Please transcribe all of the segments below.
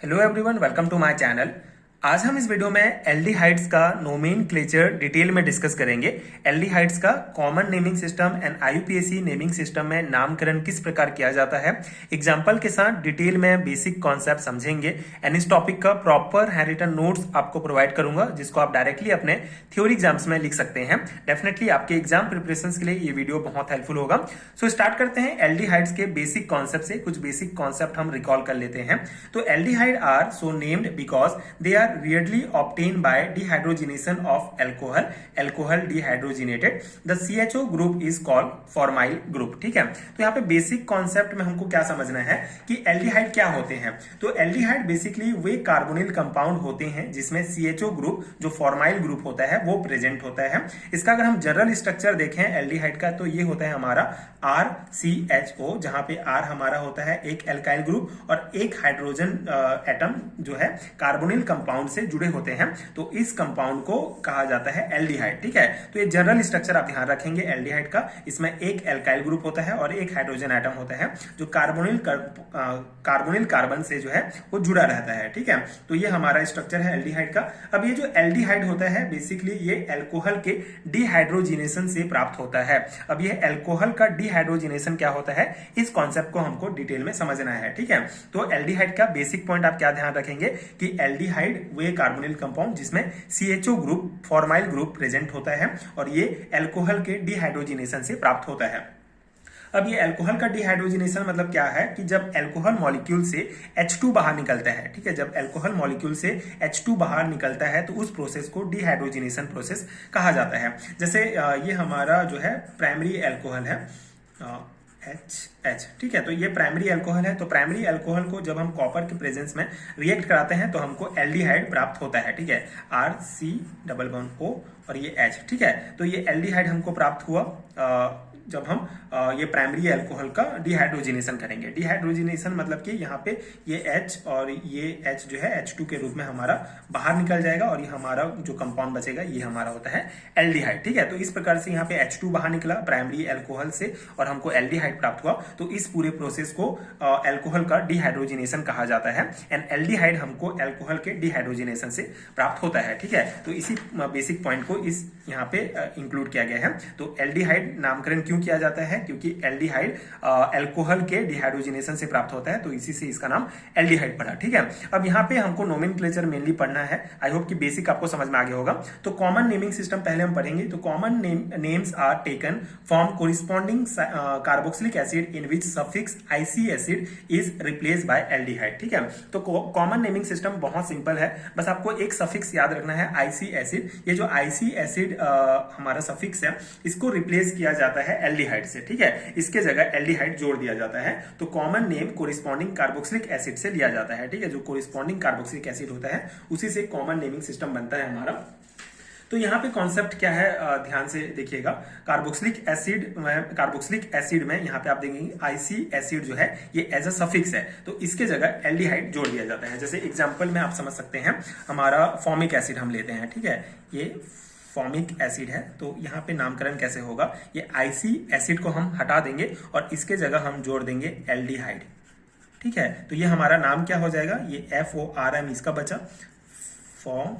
Hello everyone, welcome to my channel. आज हम इस वीडियो में एल्डिहाइड्स का नोमेनक्लेचर डिटेल में डिस्कस करेंगे। एल्डिहाइड्स का common naming system and IUPAC naming system में नामकरण किस प्रकार किया जाता है, एग्जांपल के साथ डिटेल में बेसिक कॉन्सेप्ट समझेंगे। एंड इस टॉपिक का प्रॉपर हैंड रिटन नोट्स आपको प्रोवाइड करूंगा, जिसको आप डायरेक्टली अपने थ्योरी एग्जाम्स में लिख सकते हैं। डेफिनेटली आपके एग्जाम प्रिपरेशन के लिए ये वीडियो बहुत हेल्पफुल होगा। सो स्टार्ट करते हैं एल्डिहाइड्स के बेसिक कॉन्सेप्ट से। कुछ बेसिक कॉन्सेप्ट हम रिकॉल कर लेते हैं। तो aldehyde are so named because they are weirdly obtained by dehydrogenation of alcohol dehydrogenated. The CHO group is called formyl group। ठीक है, तो यहाँ पे बेसिक कॉन्सेप्ट में हमको क्या समझना है कि एल्डिहाइड क्या होते हैं। तो एल्डिहाइड बेसिकली वे कार्बोनिल कंपाउंड होते हैं जिसमें CHO ग्रुप जो फॉर्माइल ग्रुप होता है वो प्रेजेंट होता है। इसका अगर हम जनरल स्ट्रक्चर देखें एल्डिहाइड का, तो ये होता है हमारा RCHO, जहां पे R हमारा होता है एक एल्काइल ग्रुप और एक हाइड्रोजन एटम जो है कार्बोनिल कंपाउंड से जुड़े होते हैं। तो इस कंपाउंड को कहा जाता है एल्डिहाइड। ठीक है, तो ये जनरल स्ट्रक्चर आप ध्यान रखेंगे एल्डिहाइड का। इसमें एक एल्काइल ग्रुप होता है और एक हाइड्रोजन एटम होता है जो कार्बोनिल कार्बन से जो है वो जुड़ा रहता है। ठीक है, तो ये हमारा स्ट्रक्चर है एल्डिहाइड का। अब ये जो एल्डिहाइड होता है बेसिकली ये एल्कोहल के डिहाइड्रोजिनेशन से प्राप्त होता है। अब ये एल्कोहल का डिहाइड्रोजिनेशन क्या होता है, इस कॉन्सेप्ट को हमको डिटेल में समझना है। ठीक है, तो एल्डिहाइड का बेसिक पॉइंट आप क्या ध्यान रखेंगे कि एल्डिहाइड वे कार्बोनिल कंपाउंड जिसमें CHO group formyl group present होता है और ये एल्कोहल के डिहाइड्रोजिनेशन से प्राप्त होता है। अब ये एल्कोहल का डिहाइड्रोजिनेशन मतलब क्या है कि जब एल्कोहल मॉलिक्यूल से H2 बाहर निकलता है। ठीक है, जब एल्कोहल मॉलिक्यूल से H2 बाहर निकलता है तो उस प्रोसेस को डिहाइड्रोजिनेशन प्रोसेस कहा जाता है। जैसे ये हमारा जो है प्राइमरी एल्कोहल है H। ठीक है, तो ये प्राइमरी अल्कोहल है। तो प्राइमरी अल्कोहल को जब हम कॉपर के प्रेजेंस में रिएक्ट कराते हैं तो हमको एल्डिहाइड प्राप्त होता है। ठीक है, RC++O और ये H। ठीक है, तो ये एल्डिहाइड हमको प्राप्त हुआ जब हम ये प्राइमरी अल्कोहल का डिहाइड्रोजिनेशन करेंगे। डिहाइड्रोजिनेशन मतलब कि यहाँ पे ये H और ये H जो है H2 के रूप में हमारा बाहर निकल जाएगा और ये हमारा जो कंपाउंड बचेगा ये हमारा होता है एल्डिहाइड। ठीक है, तो इस प्रकार से यहाँ पे H2 बाहर निकला प्राइमरी अल्कोहल से और हमको एल्डिहाइड प्राप्त हुआ। तो इस पूरे प्रोसेस को अल्कोहल का डिहाइड्रोजिनेशन कहा जाता है एंड एल्डिहाइड हमको अल्कोहल के डिहाइड्रोजिनेशन से प्राप्त होता है। ठीक है, तो इसी बेसिक पॉइंट को इस यहाँ पे इंक्लूड किया गया है। तो एल्डिहाइड नामकरण क्यों किया जाता है, क्योंकि एल्डिहाइड अल्कोहल के डिहाइड्रोजिनेशन से प्राप्त होता है, तो इसी से इसका नाम एल्डिहाइड पड़ा। ठीक है, अब यहाँ पे हमको नोमेनक्लेचर मेनली पढ़ना है। आई होप कि बेसिक आपको समझ में आ गया होगा। तो कॉमन नेमिंग सिस्टम पहले हम पढ़ेंगे। तो common names are taken from corresponding carboxylic acid in which suffix ic acid is replace by aldehyde. ठीक है, तो कॉमन नेमिंग सिस्टम बहुत सिंपल है, बस आपको एक सफिक्स याद रखना है आईसी एसिड। ये जो आईसी एसिड हमारा सफिक्स है इसको रिप्लेस किया जाता है एल्डिहाइड से। ठीक है, इसके जगह एल्डिहाइड जोड़ दिया जाता है। तो common name corresponding carboxylic acid से लिया जाता है। ठीक है, जो कोरिस्पॉन्डिंग कार्बोक्सिलिक एसिड होता है उसी से कॉमन नेमिंग सिस्टम बनता है हमारा। तो यहाँ पे कॉन्सेप्ट क्या है, ध्यान से देखिएगा। कार्बोक्सिलिक एसिड में यहाँ पे आप देखेंगे आईसी एसिड जो है ये एज अ सफिक्स है, तो इसके जगह एल्डिहाइड जोड़ दिया जाता है। जैसे एग्जांपल में आप समझ सकते हैं, हमारा फॉर्मिक एसिड हम लेते हैं। ठीक है, ये फॉर्मिक एसिड है, तो यहाँ पे नामकरण कैसे होगा, ये आईसी एसिड को हम हटा देंगे और इसके जगह हम जोड़ देंगे एल्डिहाइड। ठीक है, तो ये हमारा नाम क्या हो जाएगा, ये FORM इसका बचा, फॉर्म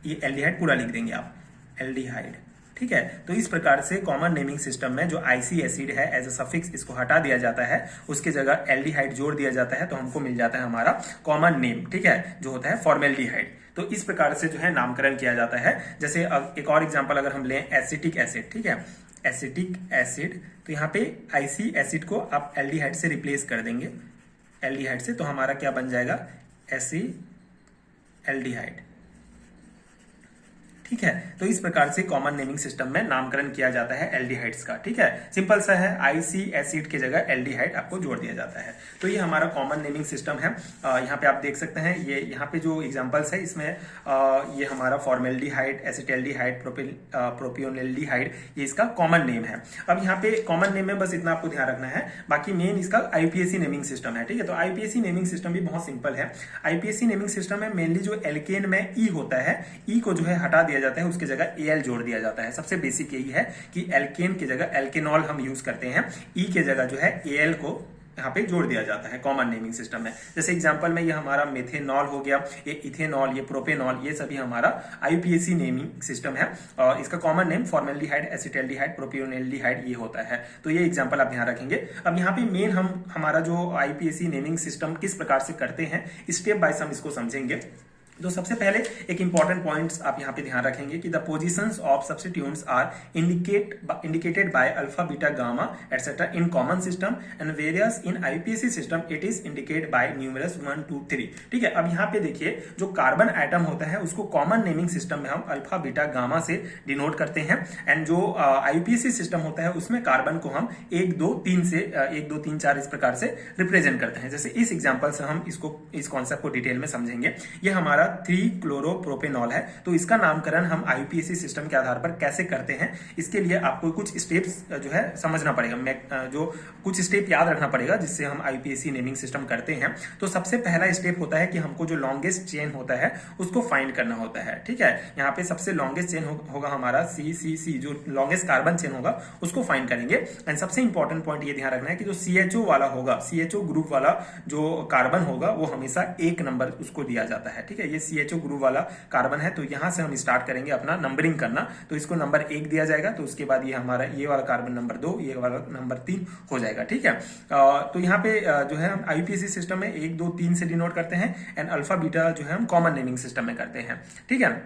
ये एल्डिहाइड पूरा लिख देंगे आप, एल्डिहाइड। ठीक है, तो इस प्रकार से कॉमन नेमिंग सिस्टम में जो आईसी एसिड है एज अ सफिक्स इसको हटा दिया जाता है, उसके जगह एल्डिहाइड जोड़ दिया जाता है, तो हमको मिल जाता है हमारा कॉमन नेम। ठीक है, जो होता है फॉर्मेल्डिहाइड। तो इस प्रकार से जो है नामकरण किया जाता है। जैसे एक और एग्जांपल अगर हम लें एसिटिक एसिड। ठीक है, एसिटिक एसिड, तो यहाँ पे आईसी एसिड को आप एल्डिहाइड से रिप्लेस कर देंगे, एल्डिहाइड से, तो हमारा क्या बन जाएगा, एल्डिहाइड। ठीक है, तो इस प्रकार से कॉमन नेमिंग सिस्टम में नामकरण किया जाता है एल्डिहाइड्स का। ठीक है, सिंपल सा है, आईसी एसिड की जगह एल्डिहाइड आपको जोड़ दिया जाता है। तो ये हमारा कॉमन नेमिंग सिस्टम है। यहाँ पे आप देख सकते हैं, ये यहाँ पे जो एग्जांपल्स है इसमें ये हमारा फॉर्मेल्डिहाइड, एसिटाल्डिहाइड, प्रोपियोनेल्डिहाइड, ये इसका कॉमन नेम है। अब यहाँ पे कॉमन नेम में बस इतना आपको ध्यान रखना है, बाकी मेन इसका आईपीएसी नेमिंग सिस्टम है। ठीक है, तो आईपीएसी नेमिंग सिस्टम भी बहुत सिंपल है। आईपीएसी नेमिंग सिस्टम में मेनली जो एल्केन में ई होता है, ई को जो है हटा दिया जाता है, उसके जगह एल जोड़ दिया जाता है। सबसे बेसिक यही है कि एल्केन की जगह एल्केनॉल हम यूज करते हैं, ई के जगह जो है एल को यहाँ पे जोड़ दिया जाता है कॉमन नेमिंग सिस्टम में। जैसे एग्जांपल में ये हमारा मेथेनॉल हो गया, ये इथेनॉल, ये प्रोपेनॉल, ये सभी हमारा IUPAC नेमिंग सिस्टम है और इसका कॉमन नेम फॉर्मेल्डिहाइड, एसिटाल्डिहाइड, प्रोपियोनेल्डिहाइड ये होता है। तो ये एग्जांपल आप यहाँ रखेंगे। अब यहाँ पे मेन हम हमारा जो IUPAC नेमिंग सिस्टम किस प्रकार से करते हैं स्टेप बाय हम इसको समझेंगे। तो सबसे पहले एक इंपॉर्टेंट पॉइंट्स आप यहाँ पे ध्यान रखेंगे कि the positions of substituents are indicated by alpha beta gamma etcetera in common system and various in IUPAC system it is indicated by numerous 1 2 3। ठीक है, अब यहाँ पे देखिए जो कार्बन आइटम होता है उसको कॉमन नेमिंग सिस्टम में हम अल्फा बीटा गामा से डिनोट करते हैं एंड जो IUPAC सिस्टम होता है उसमें कार्बन को हम 1 2 3 से 1 2 3 4 इस प्रकार से रिप्रेजेंट करते हैं। जैसे इस एग्जाम्पल से हम इस कॉन्सेप्ट को डिटेल में समझेंगे। ये हमारा 3-क्लोरोप्रोपेनॉल है, तो इसका नामकरण हम IUPAC सिस्टम के आधार पर कैसे करते हैं इसके लिए आपको कुछ स्टेप्स जो है समझना पड़ेगा, जो कुछ स्टेप याद रखना पड़ेगा जिससे हम IUPAC नेमिंग सिस्टम करते हैं। तो सबसे पहला स्टेप होता है कि हमको जो लॉन्गेस्ट चेन होता है उसको फाइंड करना होता है। ठीक है, यहाँ पे सबसे लॉन्गेस्ट चेन होगा हमारा CCC, जो लॉन्गेस्ट कार्बन चेन होगा उसको फाइंड करेंगे। एंड सबसे इंपॉर्टेंट पॉइंट ये ध्यान रखना है कि जो CHO वाला होगा, CHO ग्रुप वाला जो कार्बन होगा वो हमेशा 1 नंबर उसको दिया जाता है। ठीक है, ये CHO ग्रुप वाला कार्बन है तो यहां से हम स्टार्ट करेंगे अपना नंबरिंग करना। तो इसको नंबर 1 दिया जाएगा, तो उसके बाद ये हमारा ये वाला कार्बन नंबर 2, ये वाला नंबर 3 हो जाएगा। ठीक है, तो यहाँ पे जो है हम IUPAC सिस्टम में 1 2 3 से डिनोट करते हैं एंड अल्फा बीटा जो है हम कॉमन नेमिंग सिस्टम में करते हैं। ठीक है,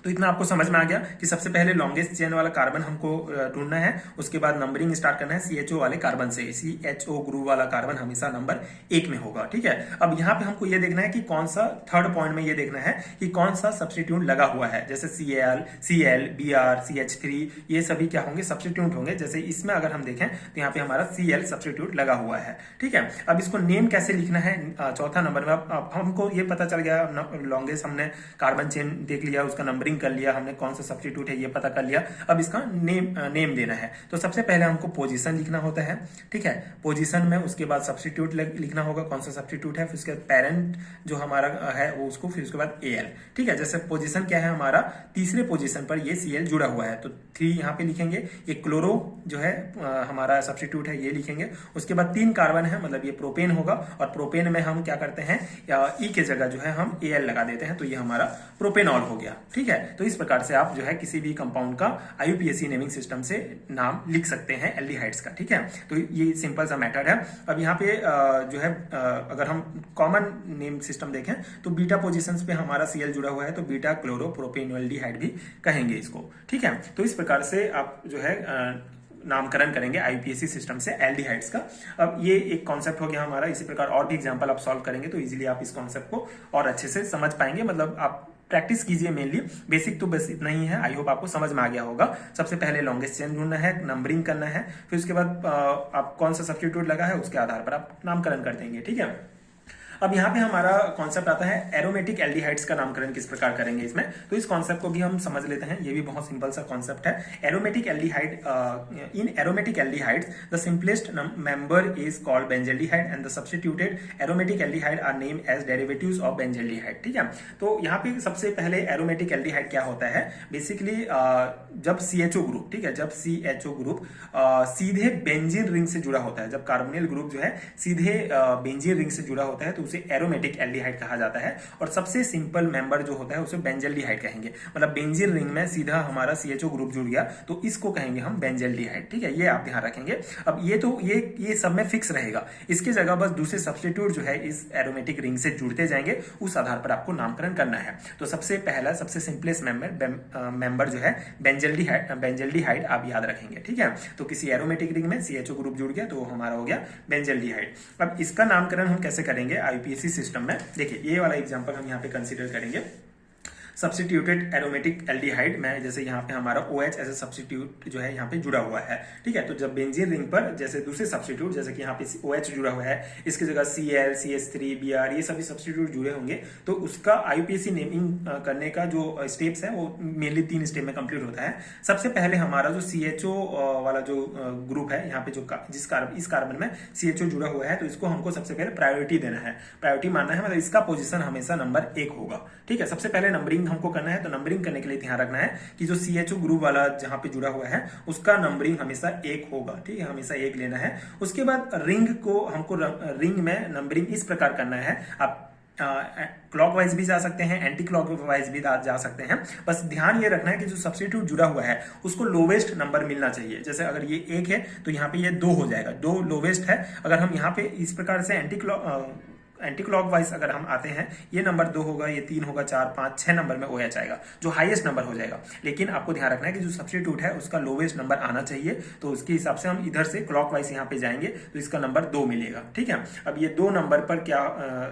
तो इतना आपको समझ में आ गया कि सबसे पहले लॉन्गेस्ट चेन वाला कार्बन हमको ढूंढना है, उसके बाद नंबरिंग स्टार्ट करना है CHO वाले कार्बन से। CHO ग्रुप वाला कार्बन हमेशा नंबर 1 में होगा। ठीक है, अब यहाँ पे हमको ये देखना है कि कौन सा, थर्ड पॉइंट में ये देखना है कि कौन सा सब्स्टिट्यूट लगा हुआ है। जैसे Cl, Br, CH3 ये सभी क्या होंगे, सब्स्टिट्यूट होंगे। जैसे इसमें अगर हम देखें तो यहाँ पे हमारा Cl सब्स्टिट्यूट लगा हुआ है। ठीक है, अब इसको नेम कैसे लिखना है, चौथा नंबर में अब हमको ये पता चल गया, लॉन्गेस्ट हमने कार्बन चेन देख लिया, उसका नंबरिंग कर लिया हमने, कौन सा सब्स्टिट्यूट है ये पता कर लिया। अब इसका नेम देना है। तो सबसे पहले हमको पोजीशन लिखना होता है। ठीक है, पोजीशन में उसके बाद सब्स्टिट्यूट लिखना होगा, कौन सा सब्स्टिट्यूट है, फिर उसके बाद पेरेंट जो हमारा है वो उसको, फिर उसके बाद Al। ठीक है, जैसे पोजीशन क्या है हमारा, तीसरे पोजीशन पर ये Cl जुड़ा हुआ है तो 3 यहाँ पे लिखेंगे। ये क्लोरो जो है हमारा सब्स्टिट्यूट है ये लिखेंगे। उसके बाद 3 कार्बन है, मतलब ये प्रोपेन होगा और प्रोपेन में हम क्या करते हैं, ई के जगह जो है हम Al लगा देते हैं, तो ये हमारा प्रोपेनॉल हो गया। ठीक है, तो इस प्रकार से आप जो है किसी भी कंपाउंड का IUPAC नेमिंग सिस्टम से नाम लिख सकते हैं एल्डिहाइड्स का। ठीक है, तो ये सिंपल सा मेथड है। अब यहाँ पे जो है अगर हम कॉमन नेम सिस्टम देखें तो बीटा पोजीशंस पे हमारा Cl जुड़ा हुआ है तो बीटा क्लोरोप्रोपेनॉल्डिहाइड भी कहेंगे इसको। ठीक है, तो इस प्रकार से आप जो है नामकरण करेंगे IUPAC सिस्टम से एल्डिहाइड्स का। अब ये एक कॉन्सेप्ट हो गया हमारा। इसी प्रकार और भी एग्जांपल आप सॉल्व करेंगे तो इजीली आप इस कॉन्सेप्ट को और अच्छे से समझ पाएंगे। मतलब आप प्रैक्टिस कीजिए, मेनली बेसिक तो बस इतना ही है। आई होप आपको समझ में आ गया होगा। सबसे पहले लॉन्गेस्ट चेन ढूंढना है, नंबरिंग करना है, फिर उसके बाद आप कौन सा सब्स्टिट्यूट लगा है उसके आधार पर आप नामकरण कर देंगे। ठीक है, अब यहाँ पे हमारा कॉन्सेप्ट आता है एरोमेटिक एल्डिहाइड्स का नामकरण किस प्रकार करेंगे इसमें। तो इस कॉन्सेप्ट को भी हम समझ लेते हैं, ये भी बहुत सिंपल सा कॉन्सेप्ट है। Aromatic aldehyde, in aromatic aldehydes the simplest member is called benzaldehyde and the substituted aromatic aldehyde are name as derivatives of benzaldehyde. ठीक है, तो यहाँ पे सबसे पहले एरोमेटिक एल्डिहाइड क्या होता है, बेसिकली जब CHO ग्रुप, ठीक है, जब CHO ग्रुप सीधे बेंजीन रिंग से जुड़ा होता है, जब कार्बोनिल ग्रुप जो है सीधे बेंजीन रिंग से जुड़ा होता है तो उसे एरोमेटिक एल्डिहाइड कहा जाता है। और सबसे सिंपल मेंबर जो होता है उसे बेंजल्डिहाइड कहेंगे। मतलब बेंजीन रिंग में सीधा हमारा CHO ग्रुप जुड़ गया तो इसको कहेंगे हम बेंजल्डिहाइड। ठीक है, ये आप ध्यान रखेंगे। अब ये तो ये सब में फिक्स रहेगा, इसके जगह बस दूसरे सब्स्टिट्यूट जो है इस एरोमेटिक रिंग से जुड़ते जाएंगे, उस आधार पर आपको नामकरण करना है। तो सबसे पहला सबसे सिंपलेस्ट मेंबर जो है बेंजल्डिहाइड आप याद रखेंगे। ठीक है, तो किसी एरोमेटिक रिंग में CHO ग्रुप जुड़ गया तो हमारा हो गया बेंजल्डिहाइड। अब इसका नामकरण हम कैसे करेंगे IUPAC सिस्टम में, देखिए ये वाला एग्जांपल हम यहाँ पे कंसीडर करेंगे। सब्स्टिट्यूटेड एरोमेटिक एल्डिहाइड में जैसे यहाँ पे हमारा OH एज ए सब्स्टिट्यूट जो है यहाँ पे जुड़ा हुआ है। ठीक है, तो जब बेंजीन रिंग पर जैसे दूसरे सब्स्टिट्यूट जैसे कि यहाँ पे OH जुड़ा हुआ है, इसकी जगह Cl, CH3, Br ये सभी सब्स्टिट्यूट जुड़े होंगे तो उसका IUPAC नेमिंग करने का जो स्टेप्स है वो मेनली 3 स्टेप में कंप्लीट होता है। सबसे पहले हमारा जो CHO वाला जो ग्रुप है यहाँ पे जो इस कार्बन में CHO जुड़ा हुआ है तो इसको हमको सबसे पहले प्रायोरिटी देना है, प्रायोरिटी मानना है, मतलब इसका पोजिशन हमेशा नंबर 1 होगा। ठीक है, सबसे पहले नंबरिंग नंबरिंग हमको करना है, तो नंबरिंग करने के लिए ध्यान रखना है कि जो CHO ग्रुप वाला जहां पे जुड़ा हुआ है उसका नंबरिंग हमेशा 1 होगा। ठीक है, हमेशा 1 लेना है। उसके बाद रिंग को हमको रिंग में नंबरिंग इस प्रकार करना है, आप क्लॉकवाइज भी जा सकते हैं, एंटी क्लॉकवाइज भी जा सकते हैं। बस ध्यान ये रखना है कि जो सब्स्टिट्यूट जुड़ा हुआ है उसको लोवेस्ट नंबर मिलना चाहिए। जैसे अगर ये 1 है तो यहाँ पे ये 2 हो जाएगा, 2 लोवेस्ट है। अगर हम यहाँ पे इस प्रकार से एंटी क्लॉकवाइज अगर हम आते हैं, ये नंबर 2 होगा, ये 3 होगा, 4, 5, 6 नंबर में OH आएगा, जो हाईएस्ट नंबर हो जाएगा। लेकिन आपको ध्यान रखना है कि जो सब्स्टिट्यूट है उसका लोवेस्ट नंबर आना चाहिए, तो उसके हिसाब से हम इधर से क्लॉकवाइज यहाँ पे जाएंगे तो इसका नंबर 2 मिलेगा। ठीक है, अब ये 2 नंबर पर क्या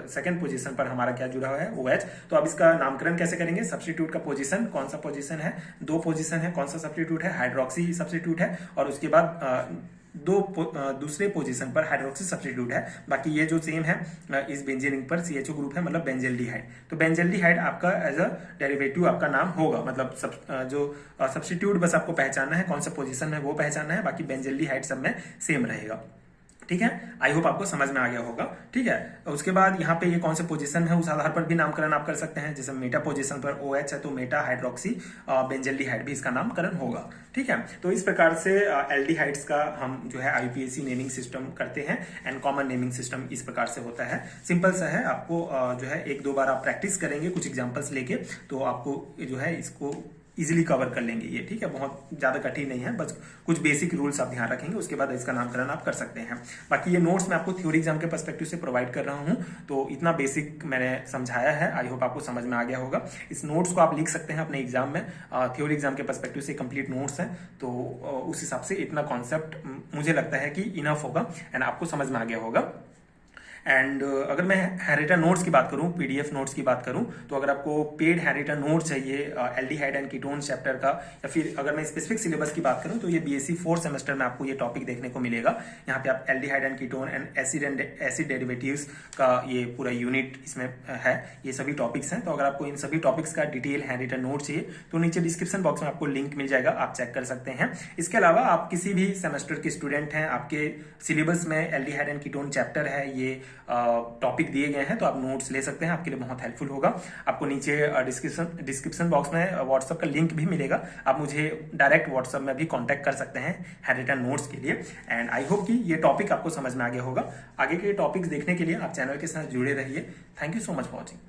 सेकंड पोजीशन पर हमारा क्या जुड़ा हुआ है, OH। तो अब इसका नामकरण कैसे करेंगे, सब्स्टिट्यूट का पोजीशन, कौन सा पोजीशन है, 2 पोजीशन है, कौन सा सब्स्टिट्यूट है, हाइड्रोक्सी सब्स्टिट्यूट है, और उसके बाद दूसरे पोजीशन पर हाइड्रोक्सी सब्स्टिट्यूट है। बाकी ये जो सेम है इस बेंजीन पर CHO ग्रुप है, मतलब बेंजल्डिहाइड। तो बेंजल्डिहाइड आपका एज अ डेरिवेटिव आपका नाम होगा, मतलब जो सब्स्टिट्यूट बस आपको पहचानना है, कौन सा पोजीशन है वो पहचानना है, बाकी बेंजल्डिहाइड सब में सेम रहेगा। ठीक है, आई होप आपको समझ में आ गया होगा। ठीक है, उसके बाद यहाँ पे ये कौन से पोजीशन है उस आधार पर भी नामकरण आप कर सकते हैं। जैसे मेटा पोजीशन पर OH है तो मेटा हाइड्रोक्सी बेंजल्डिहाइड भी इसका नामकरण होगा। ठीक है, तो इस प्रकार से एल्डिहाइड्स का हम जो है IUPAC नेमिंग सिस्टम करते हैं, एंड कॉमन नेमिंग सिस्टम इस प्रकार से होता है। सिंपल सा है, आपको जो है 1-2 बार आप प्रैक्टिस करेंगे कुछ एग्जाम्पल्स लेके, तो आपको जो है इसको इजीली कवर कर लेंगे ये। ठीक है, बहुत ज्यादा कठिन नहीं है, बस कुछ बेसिक रूल्स आप ध्यान रखेंगे, उसके बाद इसका नामकरण आप कर सकते हैं। बाकी ये नोट्स मैं आपको थ्योरी एग्जाम के पर्सपेक्टिव से प्रोवाइड कर रहा हूं, तो इतना बेसिक मैंने समझाया है, आई होप आपको समझ में आ गया होगा। इस नोट्स को आप लिख सकते हैं अपने एग्जाम में, थ्योरी एग्जाम के पर्सपेक्टिव से कंप्लीट नोट्स हैं, तो उस हिसाब से इतना कॉन्सेप्ट मुझे लगता है कि इनफ होगा एंड आपको समझ में आ गया होगा। एंड अगर मैं हैरिटा नोट्स की बात करूं, PDF नोट्स की बात करूं, तो अगर आपको पेड हैरिटा नोट चाहिए एल्डिहाइड एंड कीटोन चैप्टर का, या फिर अगर मैं स्पेसिफिक सिलेबस की बात करूं तो ये BSc 4th सेमेस्टर में आपको ये टॉपिक देखने को मिलेगा। यहाँ पे आप aldehyde and ketone and acid derivatives का ये पूरा यूनिट इसमें है, ये सभी टॉपिक्स हैं। तो अगर आपको इन सभी टॉपिक्स का डिटेल हैरिटा नोट चाहिए तो नीचे डिस्क्रिप्शन बॉक्स में आपको लिंक मिल जाएगा, आप चेक कर सकते हैं। इसके अलावा आप किसी भी सेमेस्टर के स्टूडेंट हैं, आपके सिलेबस में एल्डिहाइड एंड कीटोन चैप्टर है, ये टॉपिक दिए गए हैं, तो आप नोट्स ले सकते हैं, आपके लिए बहुत हेल्पफुल होगा। आपको नीचे डिस्क्रिप्शन बॉक्स में व्हाट्सएप का लिंक भी मिलेगा, आप मुझे डायरेक्ट व्हाट्सएप में भी कांटेक्ट कर सकते हैं हैरिटा नोट्स के लिए। एंड आई होप कि ये टॉपिक आपको समझ में आ गया होगा। आगे के टॉपिक्स देखने के लिए आप चैनल के साथ जुड़े रहिए। Thank you so much for watching.